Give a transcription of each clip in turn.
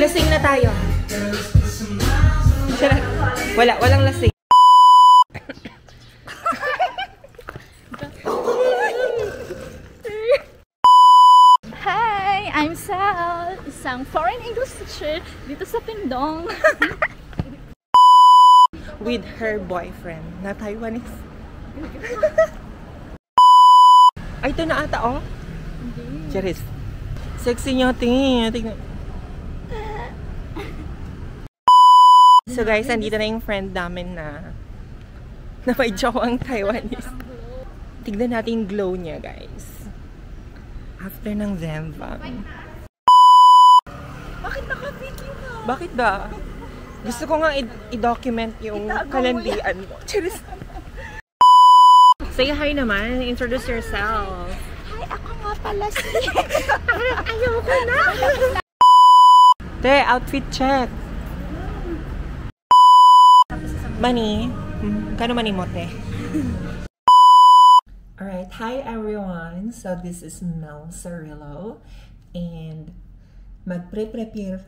Lasing na tayo. Walang lasing. Hi! I'm Sal, isang foreign English teacher dito sa Pindong. With her boyfriend na Taiwanese. Ay, ito na ata, oh. Charis. Sexy niya, tingin. So guys, andito na yung friend namin na may jowang Taiwanese. Tignan natin yung glow niya, guys. After ng Zemvang. Bakit naka-video ka? Bakit ba? Gusto ko nga i-document yung kalandian mo. Charis. Say hi naman. Introduce yourself. Hi, ako nga pala si... Ayoko na. Te, outfit check. Money. Kano money mo, te? Alright, hi everyone. So this is Mel Cirillo. And magprepare.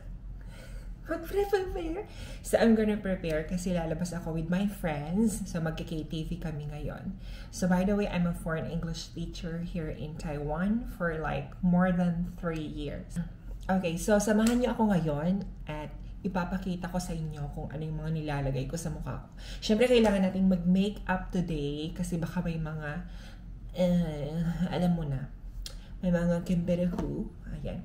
So I'm gonna prepare kasi lalabas ako with my friends. So magka-KTV kami ngayon. So by the way, I'm a foreign English teacher here in Taiwan for like more than 3 years. Okay, so samahan niyo ako ngayon at ipapakita ko sa inyo kung ano yung mga nilalagay ko sa mukha ko. Siyempre, kailangan natin mag-makeup today kasi baka may mga, alam mo na, may mga kimberehu. Ayan.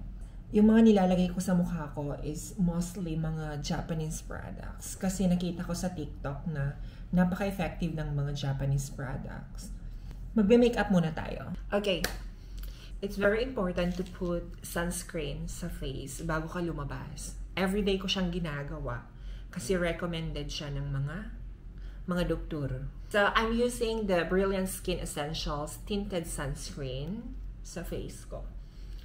Yung mga nilalagay ko sa mukha ko is mostly mga Japanese products. Kasi nakita ko sa TikTok na napaka-effective ng mga Japanese products. Magbe-makeup muna tayo. Okay. It's very important to put sunscreen sa face bago ka lumabas. Everyday ko siyang ginagawa kasi recommended siya ng mga doktor. So, I'm using the Brilliant Skin Essentials Tinted Sunscreen sa face ko.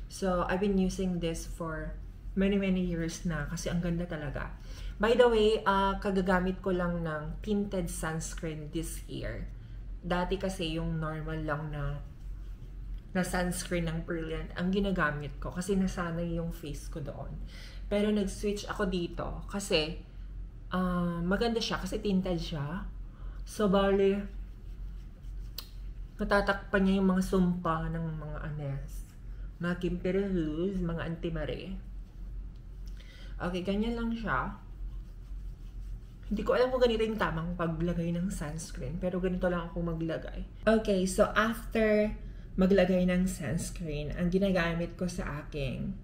So, I've been using this for many years na kasi ang ganda talaga. By the way, kagagamit ko lang ng tinted sunscreen this year. Dati kasi yung normal lang na sunscreen ng Brilliant ang ginagamit ko kasi nasanay yung face ko doon. Pero nag-switch ako dito kasi maganda siya kasi tinted siya. So, bali, natatakpan niya yung mga sumpa ng mga anes. Mga kimperehus, mga antimare. Okay, ganyan lang siya. Hindi ko alam kung ganito yung tamang paglagay ng sunscreen. Pero ganito lang ako maglagay. Okay, so after maglagay ng sunscreen, ang ginagamit ko sa aking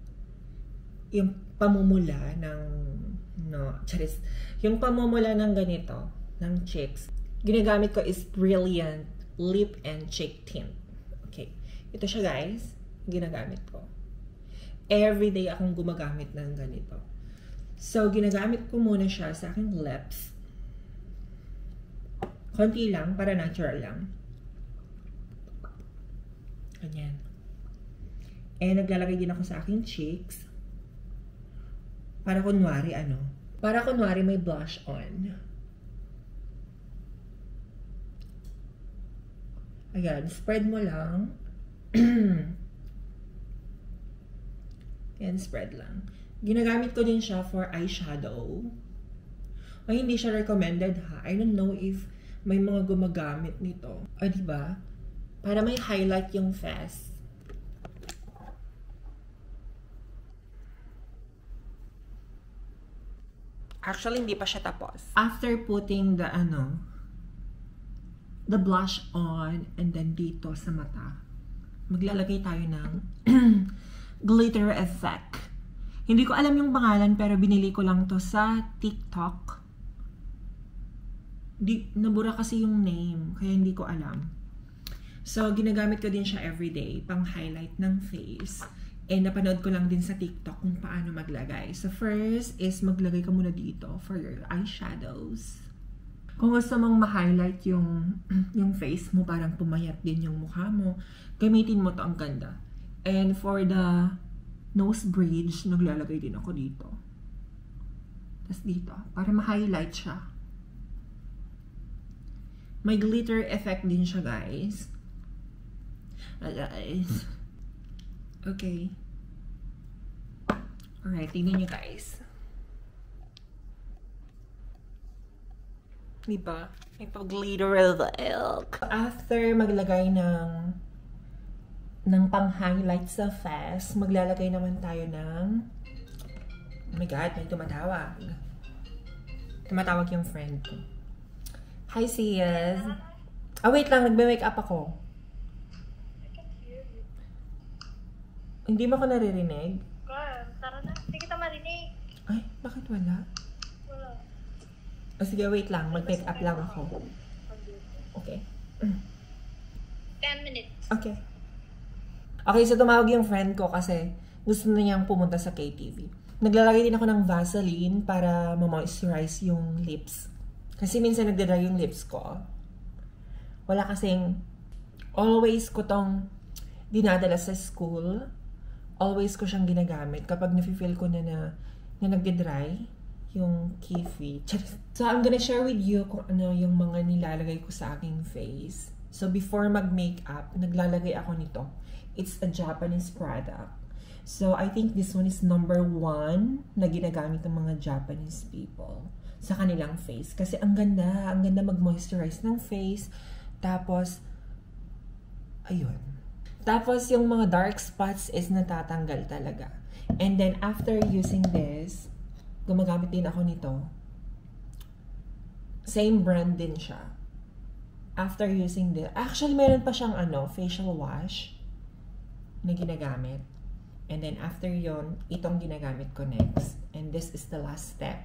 yung pamumula ng yung pamumula ng ganito, ng cheeks. Ginagamit ko is Brilliant Lip and Cheek Tint. Okay. Ito siya, guys. Ginagamit ko. Everyday akong gumagamit ng ganito. So, ginagamit ko muna siya sa aking lips. Konti lang, para natural lang. Ganyan. And naglalagay din ako sa aking cheeks. Para kunwari, may blush on. Ayan, spread mo lang. Ayan, spread lang. Ginagamit ko din siya for eyeshadow. Ay, hindi siya recommended ha. I don't know if may mga gumagamit nito. O, diba? Para may highlight yung face. Actually, hindi pa siya tapos. After putting the blush on and then dito sa mata, maglalagay tayo ng glitter effect. Hindi ko alam yung pangalan pero binili ko lang to sa TikTok. Nabura kasi yung name, kaya hindi ko alam. So, ginagamit ko din siya everyday pang highlight ng face. And napanood ko lang din sa TikTok kung paano maglagay. So first is maglagay ka muna dito for your eyeshadows. Kung gusto mong ma-highlight yung face mo, parang pumayat din yung mukha mo, gamitin mo to, ang ganda. And for the nose bridge, naglalagay din ako dito. Tapos dito, para ma-highlight siya. May glitter effect din siya, guys. Okay. Alright, tingnan nyo, guys. Diba? May pag-glitter milk. After maglagay ng pang-highlight sa face, maglalagay naman tayo ng... Oh my God, may tumatawag. Tumatawag yung friend ko. Hi, sis. Wait lang. Nagbe-wake up ako. Hindi mo ako naririnig? Girl, tara na. Hindi kita marinig. Ay, bakit wala? Wala. Sige, wait lang. Mag-pick up lang ako. Okay. 10 minutes. Okay. Okay, so tumawag yung friend ko kasi gusto na niyang pumunta sa KTV. Naglalagay din ako ng Vaseline para ma-moisturize yung lips. Kasi minsan nagdadry yung lips ko. Wala kasing always ko tong dinadala sa school. Always ko siyang ginagamit kapag nafe-feel ko na nagdadry yung Kifi. So, I'm gonna share with you kung ano yung mga nilalagay ko sa aking face. So, before mag-makeup, naglalagay ako nito. It's a Japanese product. So, I think this one is number 1 na ginagamit ng mga Japanese people sa kanilang face. Kasi ang ganda mag-moisturize ng face. Tapos, ayun. Tapos, yung mga dark spots is natatanggal talaga. And then, after using this, gumagamit din ako nito. Same brand din siya. After using this, actually, meron pa siyang facial wash na ginagamit. And then, after yon, itong ginagamit ko next. And this is the last step.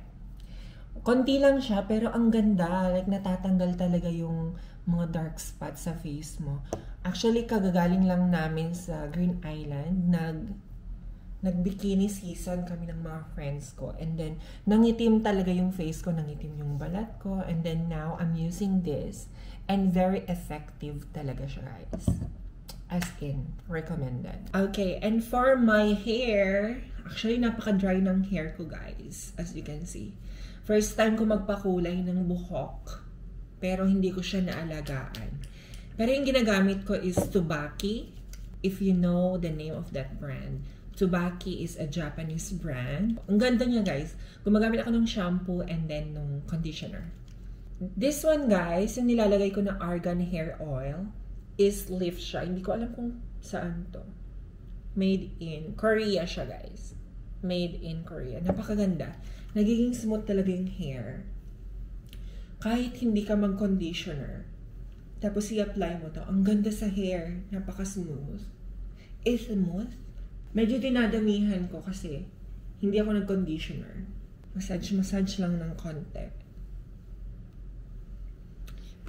Konti lang siya, pero ang ganda. Like, natatanggal talaga yung mga dark spots sa face mo. Actually, kagagaling lang namin sa Green Island. Nag-bikini season kami ng mga friends ko. And then, nangitim talaga yung face ko. Nangitim yung balat ko. And then, now, I'm using this. And very effective talaga siya, guys. As in, recommended. Okay, and for my hair, actually, napaka-dry ng hair ko, guys. As you can see. First time ko magpakulay ng buhok. Pero hindi ko siya naalagaan. Pero yung ginagamit ko is Tsubaki. If you know the name of that brand. Tsubaki is a Japanese brand. Ang ganda niya, guys. Gumagamit ako ng shampoo and then ng conditioner. This one, guys, yung nilalagay ko na argan hair oil is Lift siya. Hindi ko alam kung saan to. Made in Korea siya, guys. Made in Korea. Napakaganda. Nagiging smooth talaga yung hair. Kahit hindi ka mag-conditioner. Tapos i-apply mo to. Ang ganda sa hair. Napaka-smooth. Smooth. Medyo dinadamihan ko kasi hindi ako nag-conditioner. Massage lang ng konti.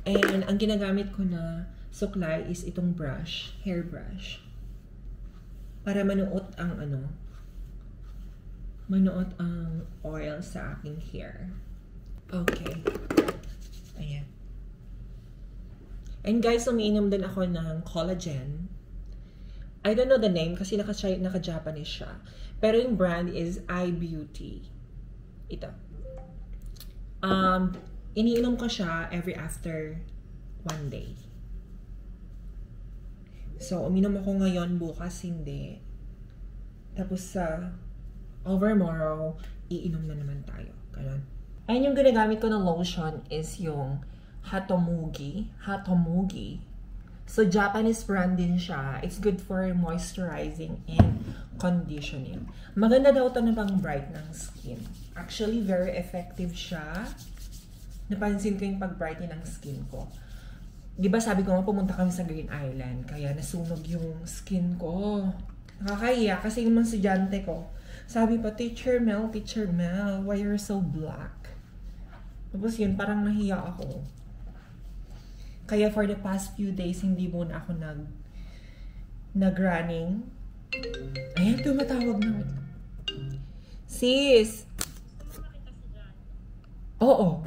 And ang ginagamit ko na suklay is itong brush, hair brush. Para manuot ang manuot ang oil sa aking hair. Okay. Ayan. And guys, umiinom din ako ng collagen. I don't know the name kasi naka-Japanese siya. Pero yung brand is iBeauty. Ito. Iniinom ko siya every after 1 day. So, uminom ako ngayon, bukas hindi. Tapos sa overmorrow, iinom na naman tayo. Ganun. Ayun yung ginagamit ko na lotion is yung Hatomugi. So, Japanese brand din siya. It's good for moisturizing and conditioning. Maganda daw ito na pang bright ng skin. Actually, very effective siya. Napansin ko yung pag-brighten ng skin ko. Diba sabi ko nga pumunta kami sa Green Island, kaya nasunog yung skin ko. Nakakahiya kasi yung mga estudyante ko, sabi pa, Teacher Mel, why you're so black? Tapos yun, parang nahiya ako. Kaya for the past few days, hindi muna ako nag-running. Ayan, tumatawag na. Sis! Oo.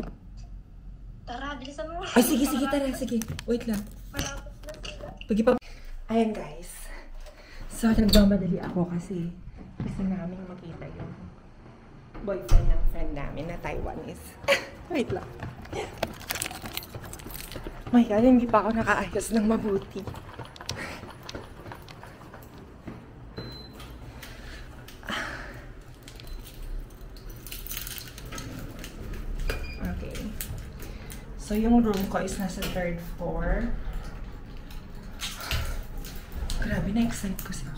Tara, bilisan mo. Ay, sige, tara, sige. Wait lang. Ayan, guys. So, nagmamadali ako kasi gusto namin makita yung boyfriend ng friend namin na Taiwanese. Wait lang. Oh my God, hindi pa ako nakaayos ng mabuti. Okay. So, yung room ko is nasa 3rd floor. Grabe, na-excite ko siya.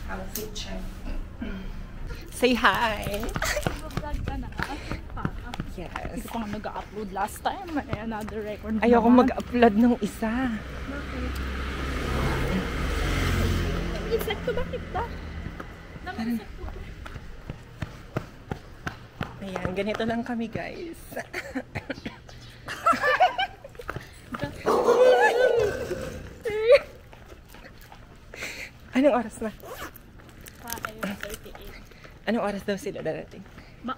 Outfit check. Say hi! Vlog ka na. Yes. Hindi ko pa nga nag-upload last time. May another record. Ayoko mag-upload ng isa. Bakit? It's ko bakit ba? Ayan, ganito lang kami guys. Anong oras na? 5:38. Anong oras daw sila darating?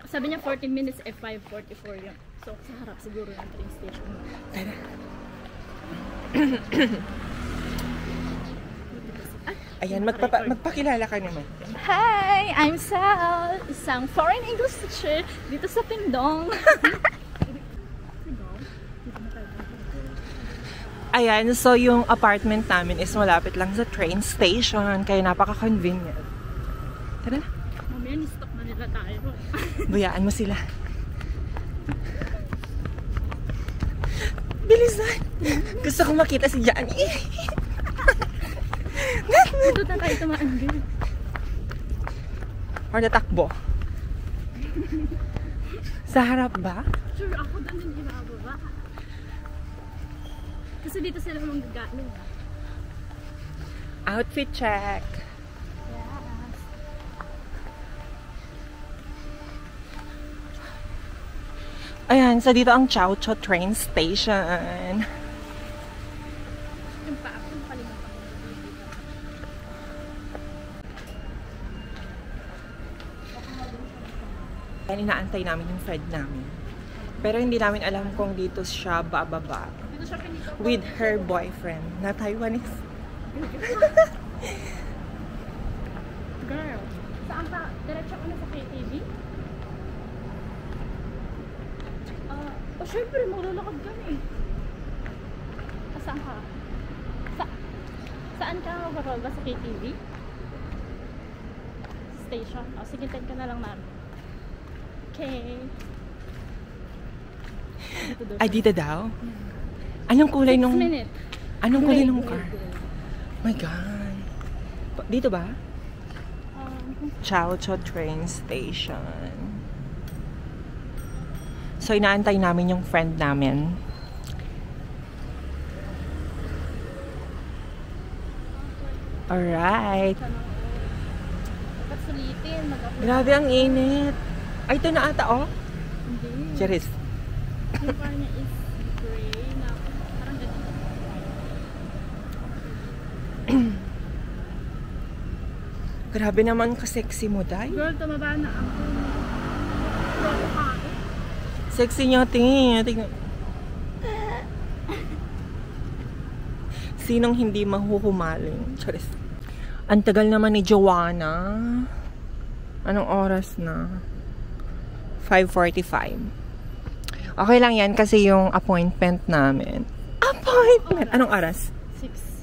Sabi niya 14 minutes, 5:44 yun. So, sa harap siguro ng train station. Tara. Ayan, magpakilala ka naman. Hi! I'm Sal! Isang foreign English teacher dito sa Pindong. Ayan, so yung apartment namin is malapit lang sa train station, kaya napaka-convenient. Tara na. Mamaya ni-stop na nila tayo. Bayaan mo sila. Bilisan! Gusto ko makita si Johnny. Dito na tayo tumaan din. Or natakbo. Sa harap ba? Sure, ako doon din ibababa. Kasi dito sila manggagaling. Outfit check. Yes. Ayan, so dito ang Chao Cho train station. Yung pa ako, nakalimutan ko. Ayan, inaantay namin yung friend namin. Pero hindi namin alam kung dito siya bababa. Dito siya pinito. With her boyfriend na Taiwanese. Girl, saan ka? Diretso ko na sa KTV? Oh, syempre, maglalakad kami. Saan ka? Saan ka bababa sa KTV? Station. Oh, sige, tag ka na lang namin. Okay. Ay, dito daw? Anong kulay 6 nung... minutes. Anong kulay nung Gray, car? gray. My God. Dito ba? Chao Cho train station. So, inaantay namin yung friend namin. Alright. Dapat sulitin. Grabe ang init. Ay, ito na ata, oh. Hindi. Cheers. Yung car niya is gray na parang ganito. Grabe naman ka-sexy mo, Day. Girl, tumaba na ako. Pero kain. Sexy niya, tingnan. Sinong hindi mahuhumaling? Charis. Ang tagal naman ni Joanna. Anong oras na? 5:45. Okay lang yan kasi yung appointment namin. Appointment! Anong oras?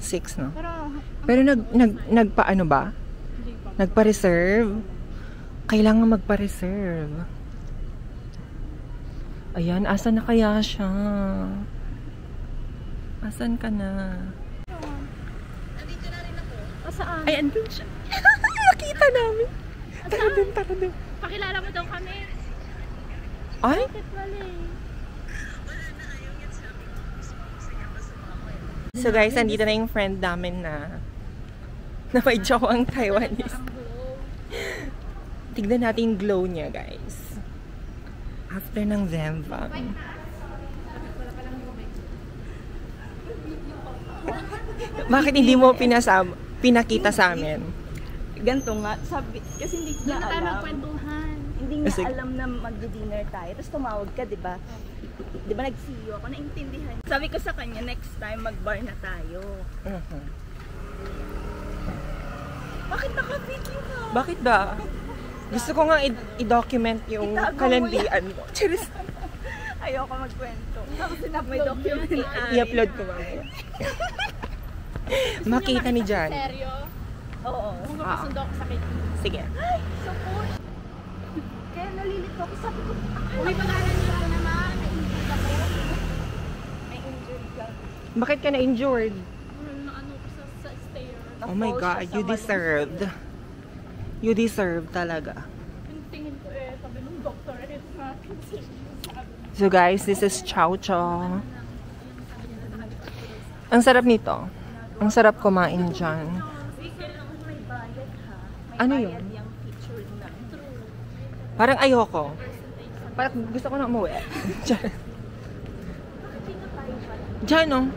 6, no? Pero nagpaano ba? Hindi pa. Nagpa-reserve? Kailangan magpa-reserve. Ayan, asan na kaya siya? Asan ka na? Saan? Ay, andun siya. Nakita namin. Tara dun. Pakilala mo daw kami. Ay? Bakit wala eh? So guys, andito na yung friend namin na may joke ang Taiwanese. Ang glow. Tignan natin yung glow niya, guys. After ng Zemvang. Bakit hindi mo pinakita sa amin? Ganto nga, sabi, kasi hindi Doon niya na tayo alam. magkwentuhan. Hindi niya Kasi- alam na magdi-dinner tayo. Tapos tumawag ka, di ba? Di ba nag-see you ako, naintindihan. Sabi ko sa kanya, next time mag-bar na tayo. Bakit naka-video ka? Bakit ba? Gusto ko nga i-document yung Itago mo kalandian mo. Cheers! Ayoko magkwento. Tapos may Upload document yun. na. I-upload ko mamaya. Makita ni Jan. Seryo? Oo. Kung magpasundo ako sa KTV. Sige. So cool. Kaya nalilito ako. Sabi ko, may pag-aaral niyo ako naman. Na-injured ako. May injured ka. Bakit ka na-injured? Ano ko sa stair. Oh my God, you deserved. You deserve talaga. Yung tingin ko sabi ng doctor, it's not considered. So guys, this is chow chow. Ang sarap nito. Ang sarap kumain dyan. Ano yun? Parang ayoko. Parang gusto ko na umuwi. Diyan, no?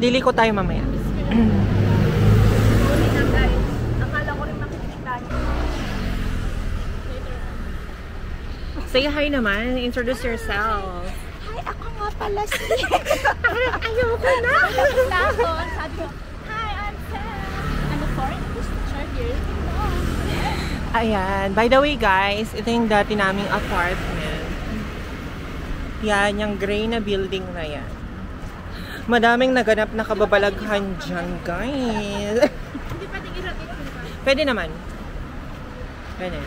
Dili ko tayo mamaya. Akala ko rin makikita niyo. Say hi naman. Introduce yourself. Hi, ako nga pala si... Ayoko na! Sabi ko, hi, I'm Sam. I'm a foreign English teacher here. Ayan. By the way, guys, ito yung dati naming apartment. Yan, yung gray na building na yan. Madaming naganap na kababalaghan dyan, guys. Hindi pwedeng i-rotate ko ba? Pwede naman. Pwede.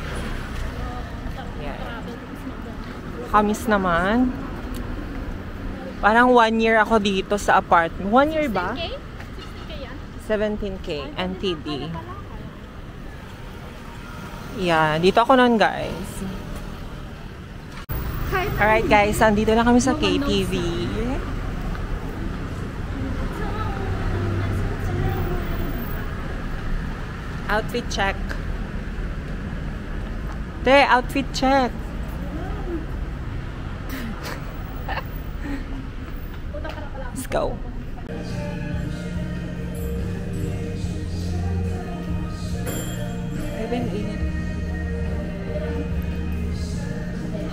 Yan. Kamis naman. Parang 1 year ako dito sa apartment. 1 year ba? 16K? 16K yan? 17K NTD. Yeah, dito ako nun, guys. Alright, guys. Nandito na kami sa KTV. Outfit check. Te, outfit check. Let's go.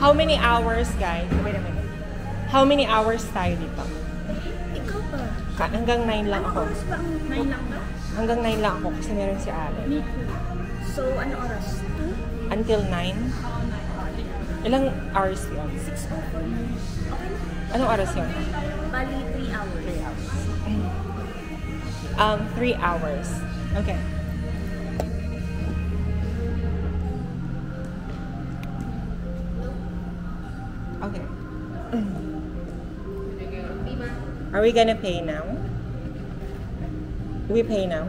How many hours, guys? Wait a minute. How many hours tayo dito? Ikaw ba? Hanggang 9 lang ako. Oras ba ang 9 lang ba? Hanggang 9 lang ako kasi meron si Ale. Me too. So, ano oras? 2? Until 9? Ilang hours yun? 6:04 na. Anong oras yun? Bali, 3 hours. 3 hours. Okay. Okay. Are we gonna pay now? We pay now?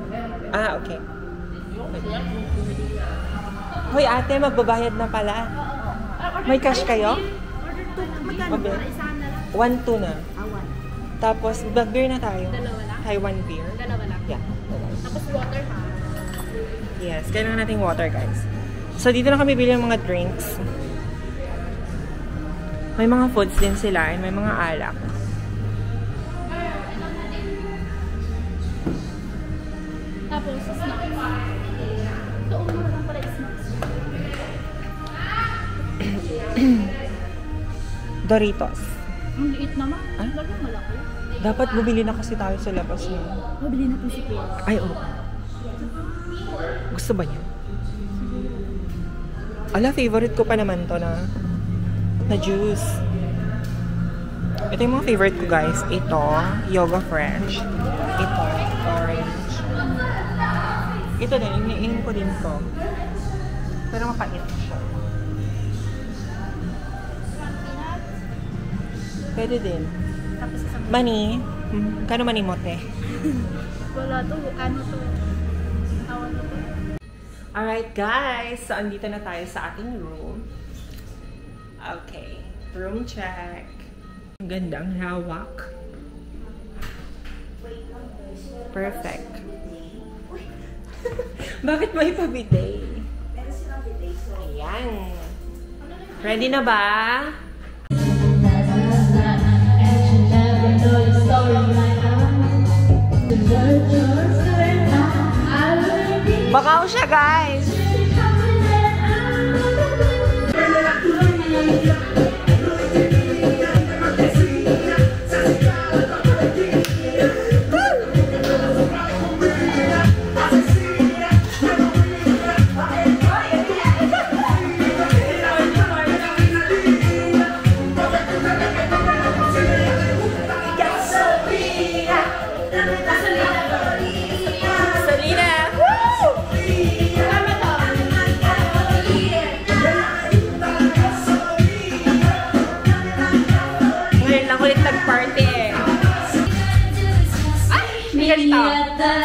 Ah, okay. Hoy ate, magbabayad na pala. May cash kayo? Okay. 1-2 na. Tapos, beer na tayo. Dalawa lang? Taiwan beer. Dalawa lang. Yeah. Tapos water ha? Yes, kailangan natin water, guys. So, dito na kami bili ng mga drinks. May mga foods din sila and may mga alak. Tapos, snacks. Doon mo lang pala yung snacks. Doritos. Ang liit naman. Ah? Lalo malaki. Dapat bumili na kasi tayo sa labas mo. Mabili natin si Kuya. Ay, oo. Gusto ba niya? Ala, favorite ko pa naman to na juice. Ito yung mga favorite ko, guys. Ito, Yoga Fresh. Ito, orange. Ito din, iniinom ko din to. Pero mapait siya. Pwede din. Tapos isang... Mani. Kano mani mo, te? Wala to. Ano to? Awan to. Alright, guys. So, andito na tayo sa ating room. Okay. Room check. Ang gandang hawak. Perfect. Bakit may pa-bidet? Ayan. Ready na ba? Bakaw siya, guys. Selena! Woo! Ito.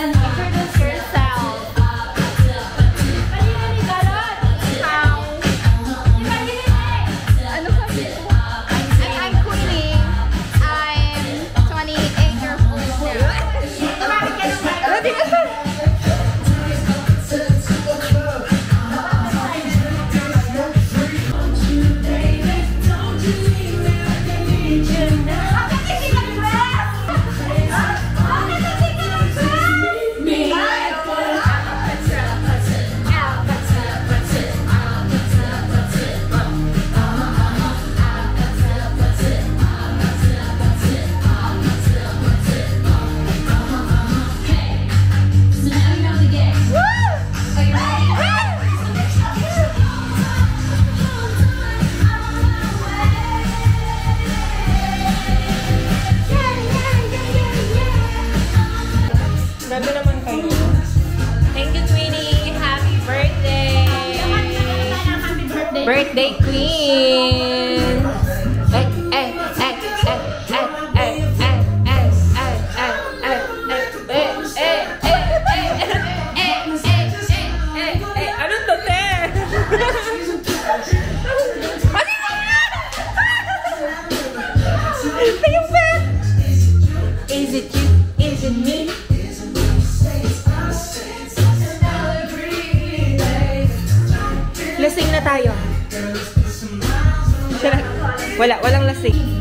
Introduce yourself. Ano sabi mo? I'm Queenie. I'm 28 years old now. Ano din na Grabe naman kayo. Thank you, Queenie. Happy birthday. Birthday queen. Anong to, te? Is it you? Is it me? Lasing na tayo. Walang lasing.